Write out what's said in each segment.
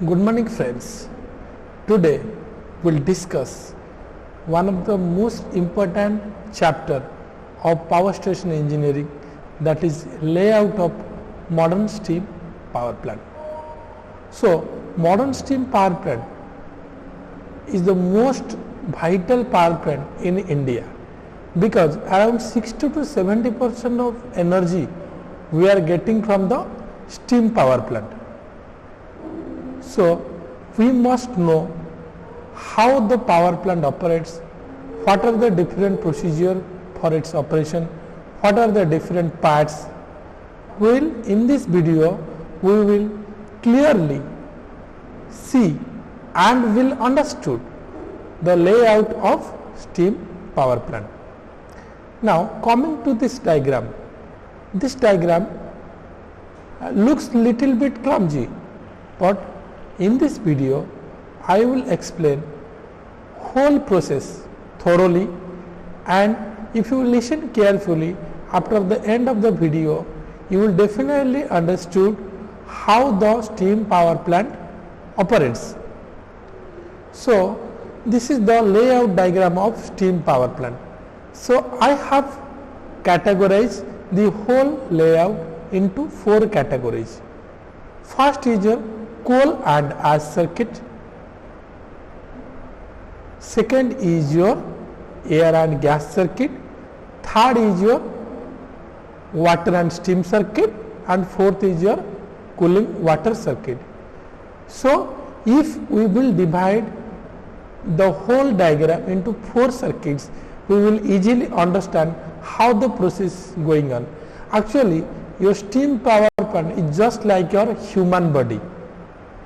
Good morning friends. Today we will discuss one of the most important chapter of power station engineering, that is layout of modern steam power plant. So modern steam power plant is the most vital power plant in India, because around 60 to 70% of energy we are getting from the steam power plant. So we must know how the power plant operates, what are the different procedure for its operation, what are the different parts. In this video we will clearly see and will understood the layout of steam power plant. Now coming to this diagram looks little bit clumsy, but in this video I will explain whole process thoroughly, and if you listen carefully after the end of the video you will definitely understood how the steam power plant operates. So this is the layout diagram of steam power plant. So I have categorized the whole layout into 4 categories. First is a coal and ash circuit, second is your air and gas circuit, third is your water and steam circuit, and fourth is your cooling water circuit. So if we will divide the whole diagram into 4 circuits, we will easily understand how the process is going on. Actually your steam power plant is just like your human body.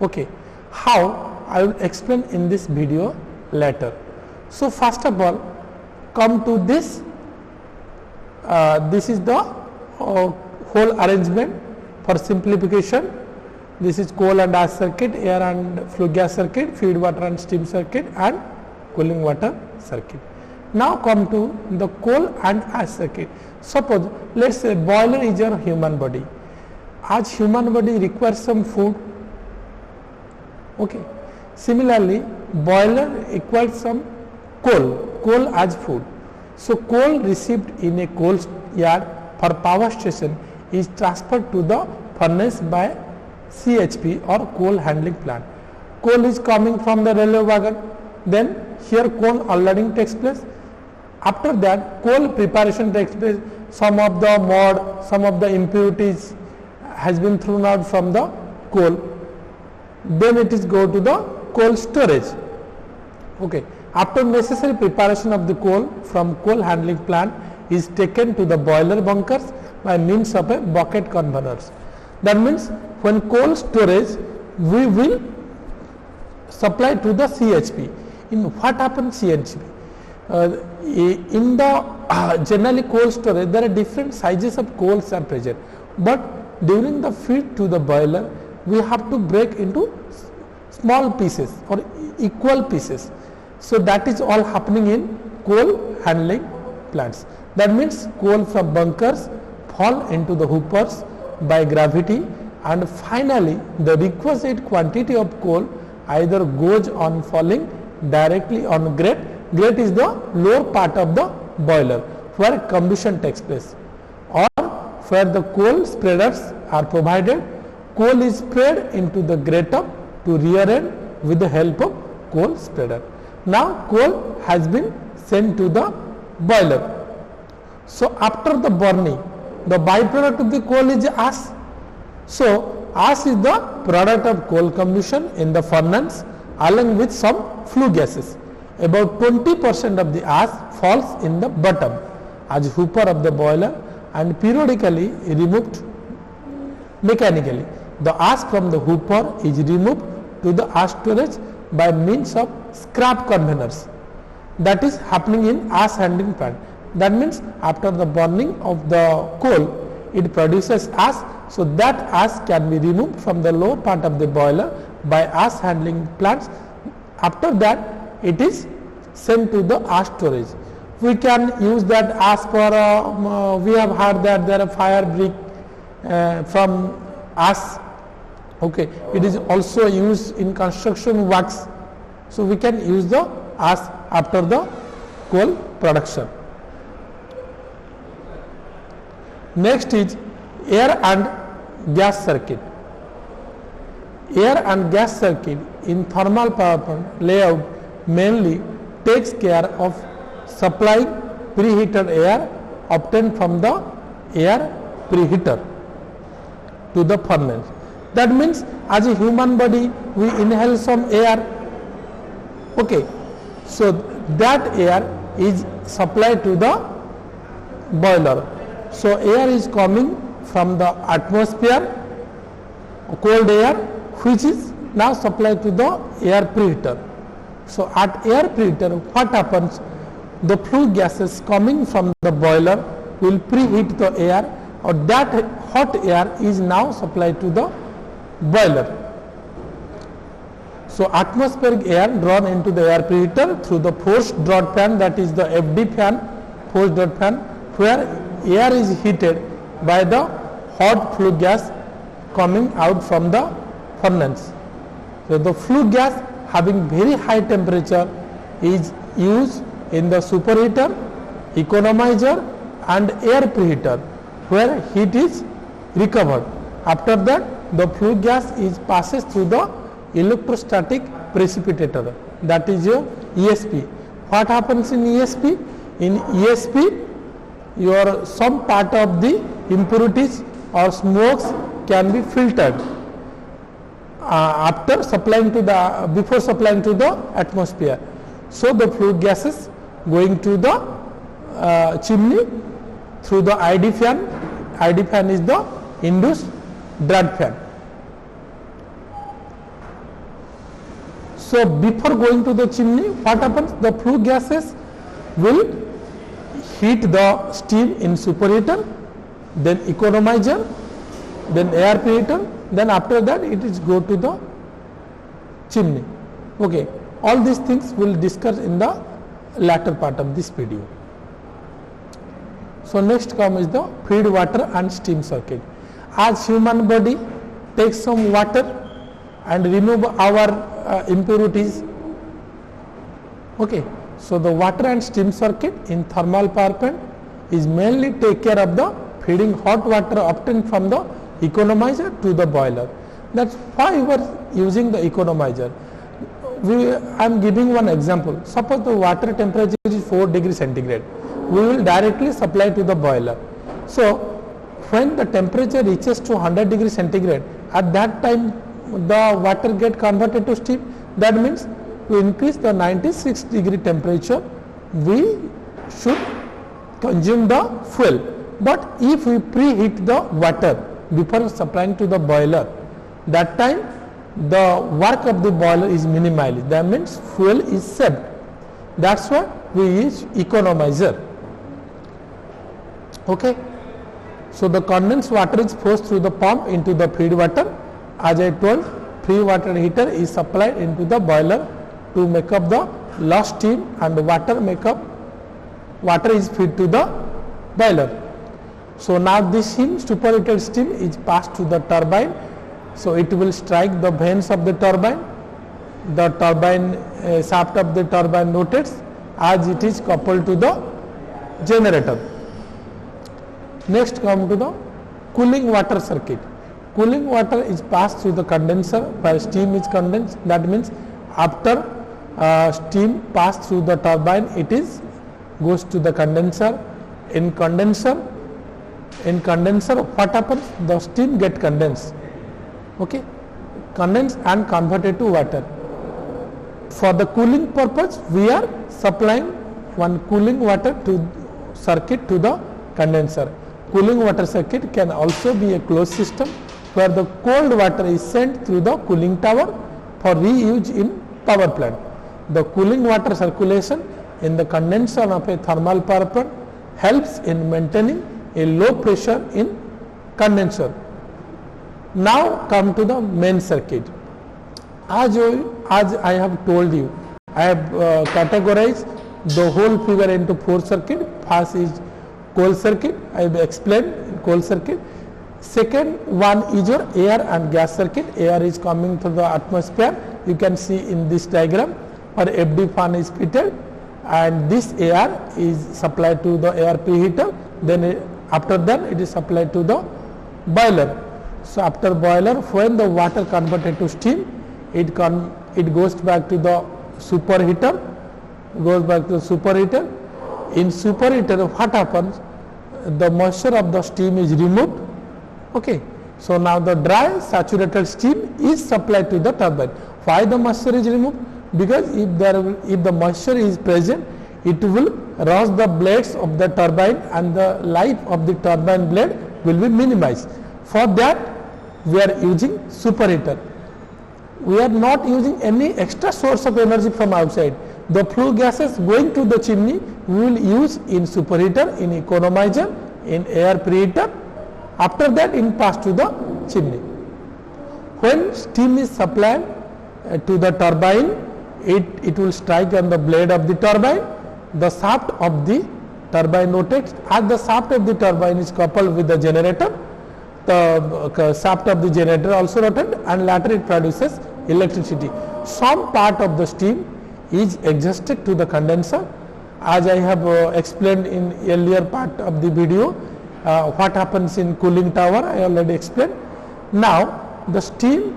Okay, how I will explain in this video later. So first of all, come to this. This is the whole arrangement for simplification. This is coal and ash circuit, air and flue gas circuit, feed water and steam circuit, and cooling water circuit. Now come to the coal and ash circuit. Suppose let us say boiler is your human body. As human body requires some food. Okay. Similarly, boiler requires some coal as food. So coal received in a coal yard for power station is transferred to the furnace by CHP or coal handling plant. Coal is coming from the railway wagon, then here coal unloading takes place. After that coal preparation takes place. Some of the mud, some of the impurities has been thrown out from the coal. Then it is go to the coal storage. Okay. After necessary preparation of the coal from coal handling plant is taken to the boiler bunkers by means of a bucket conveyors. That means when coal storage we will supply to the CHP. In what happens CHP? In the generally coal storage there are different sizes of coals are present, but during the feed to the boiler we have to break into small pieces or equal pieces. So that is all happening in coal handling plants. That means coal from bunkers fall into the hoopers by gravity, and finally the requisite quantity of coal either goes on falling directly on grate. Grate is the lower part of the boiler where combustion takes place, or where the coal spreaders are provided. Coal is spread into the grate to rear end with the help of coal spreader. Now coal has been sent to the boiler. So after the burning, the byproduct of the coal is ash. So ash is the product of coal combustion in the furnace along with some flue gases. About 20% of the ash falls in the bottom as hooper of the boiler and periodically removed mechanically. The ash from the hooper is removed to the ash storage by means of scrap conveyors. That is happening in ash handling plant. That means after the burning of the coal it produces ash, so that ash can be removed from the lower part of the boiler by ash handling plants. After that it is sent to the ash storage. We can use that ash for we have heard that there are fire brick from ash Okay, it is also used in construction works. So we can use the ash after the coal production. Next is air and gas circuit. Air and gas circuit in thermal power plant layout mainly takes care of supplying preheated air obtained from the air preheater to the furnace. That means as a human body we inhale some air, okay, so that air is supplied to the boiler. So air is coming from the atmosphere, cold air, which is now supplied to the air preheater. So at air preheater, what happens? The flue gases coming from the boiler will preheat the air, or that hot air is now supplied to the boiler. So atmospheric air drawn into the air preheater through the forced draught fan, that is the FD fan, forced draught fan, where air is heated by the hot flue gas coming out from the furnace. So the flue gas having very high temperature is used in the superheater, economizer and air preheater, where heat is recovered. After that, the flue gas is passes through the electrostatic precipitator, that is your ESP. What happens in ESP? In ESP, your some part of the impurities or smokes can be filtered after supplying to the before supplying to the atmosphere. So the flue gases going to the chimney through the ID fan. ID fan is the induced draught fan. So before going to the chimney, what happens? The flue gases will heat the steam in superheater, then economizer, then air preheater, then after that it is go to the chimney. Okay, all these things we will discuss in the latter part of this video. So next comes the feed water and steam circuit. As human body takes some water and remove our impurities. Okay, so the water and steam circuit in thermal power plant is mainly take care of the feeding hot water obtained from the economizer to the boiler. That's why we are using the economizer. I am giving one example. Suppose the water temperature is 4 degrees centigrade. We will directly supply to the boiler. So when the temperature reaches to 100 degrees centigrade, at that time the water get converted to steam. That means to increase the 96 degree temperature, we should consume the fuel. But if we preheat the water before supplying to the boiler, that time the work of the boiler is minimized. That means fuel is saved. That's why we use economizer. Okay. So the condensed water is forced through the pump into the feed water. As I told, free water heater is supplied into the boiler to make up the lost steam, and the water is fed to the boiler. So now this superheated steam is passed to the turbine. So it will strike the vanes of the turbine. The turbine shaft of the turbine rotates as it is coupled to the generator. Next come to the cooling water circuit. Cooling water is passed through the condenser where steam is condensed. That means after steam passed through the turbine, it is goes to the condenser. In condenser, what happens? The steam get condensed. Okay, condensed and converted to water. For the cooling purpose, we are supplying one cooling water to circuit to the condenser. Cooling water circuit can also be a closed system where the cold water is sent through the cooling tower for reuse in power plant. The cooling water circulation in the condenser of a thermal power plant helps in maintaining a low pressure in condenser. Now come to the main circuit. As I have told you, I have categorized the whole figure into 4 circuits. First is coal circuit. I have explained coal circuit. Second one is your air and gas circuit. Air is coming through the atmosphere. You can see in this diagram where FD fan is fitted, and this air is supplied to the air preheater. Then after that it is supplied to the boiler. So after boiler, when the water converted to steam, it goes back to the superheater. In superheater, what happens? The moisture of the steam is removed. Okay. So now the dry saturated steam is supplied to the turbine. Why the moisture is removed? Because if the moisture is present, it will rust the blades of the turbine and the life of the turbine blade will be minimized. For that we are using superheater. We are not using any extra source of energy from outside. The flue gases going to the chimney we will use in superheater, in economizer, in air preheater. After that it pass to the chimney. When steam is supplied to the turbine, it will strike on the blade of the turbine. The shaft of the turbine rotates. As the shaft of the turbine is coupled with the generator, the shaft of the generator also rotates, and later it produces electricity. Some part of the steam is exhausted to the condenser. As I have explained in earlier part of the video, what happens in cooling tower I already explained. Now the steam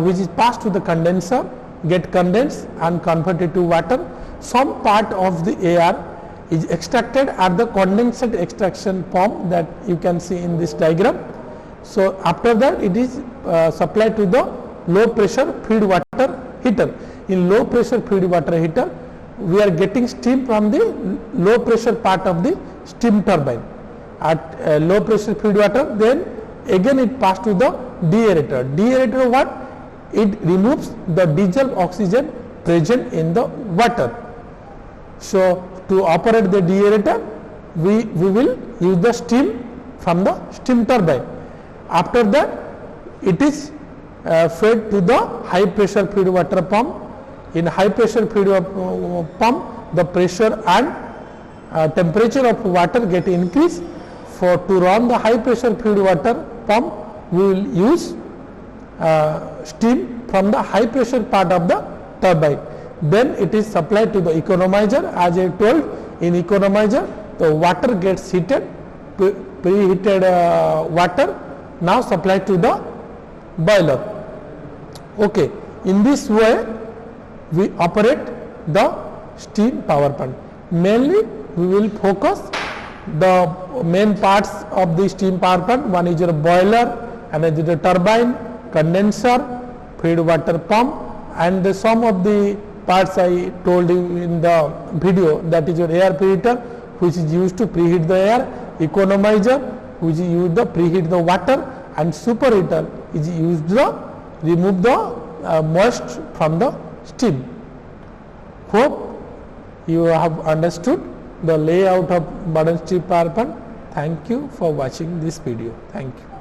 which is passed to the condenser get condensed and converted to water. Some part of the air is extracted at the condensate extraction pump that you can see in this diagram. So after that it is supplied to the low pressure feed water heater. In low pressure feed water heater, we are getting steam from the low pressure part of the steam turbine. At low pressure feed water, then again it passed to the deaerator. Deaerator what? It removes the dissolved oxygen present in the water. So to operate the deaerator, we will use the steam from the steam turbine. After that it is fed to the high pressure feed water pump. In high pressure feed pump, the pressure and temperature of water get increased. To run the high pressure feed water pump, we will use steam from the high pressure part of the turbine. Then it is supplied to the economizer. As I told, in economizer the water gets heated, preheated water now supplied to the boiler. Okay. In this way we operate the steam power plant. Mainly we will focus the main parts of the steam power plant. One is your boiler, another is the turbine, condenser, feed water pump, and some of the parts I told you in the video, that is your air preheater, which is used to preheat the air, economizer which is used to preheat the water, and superheater is used to remove the moist from the steam. Hope you have understood the layout of modern steam power plant. Thank you for watching this video. Thank you.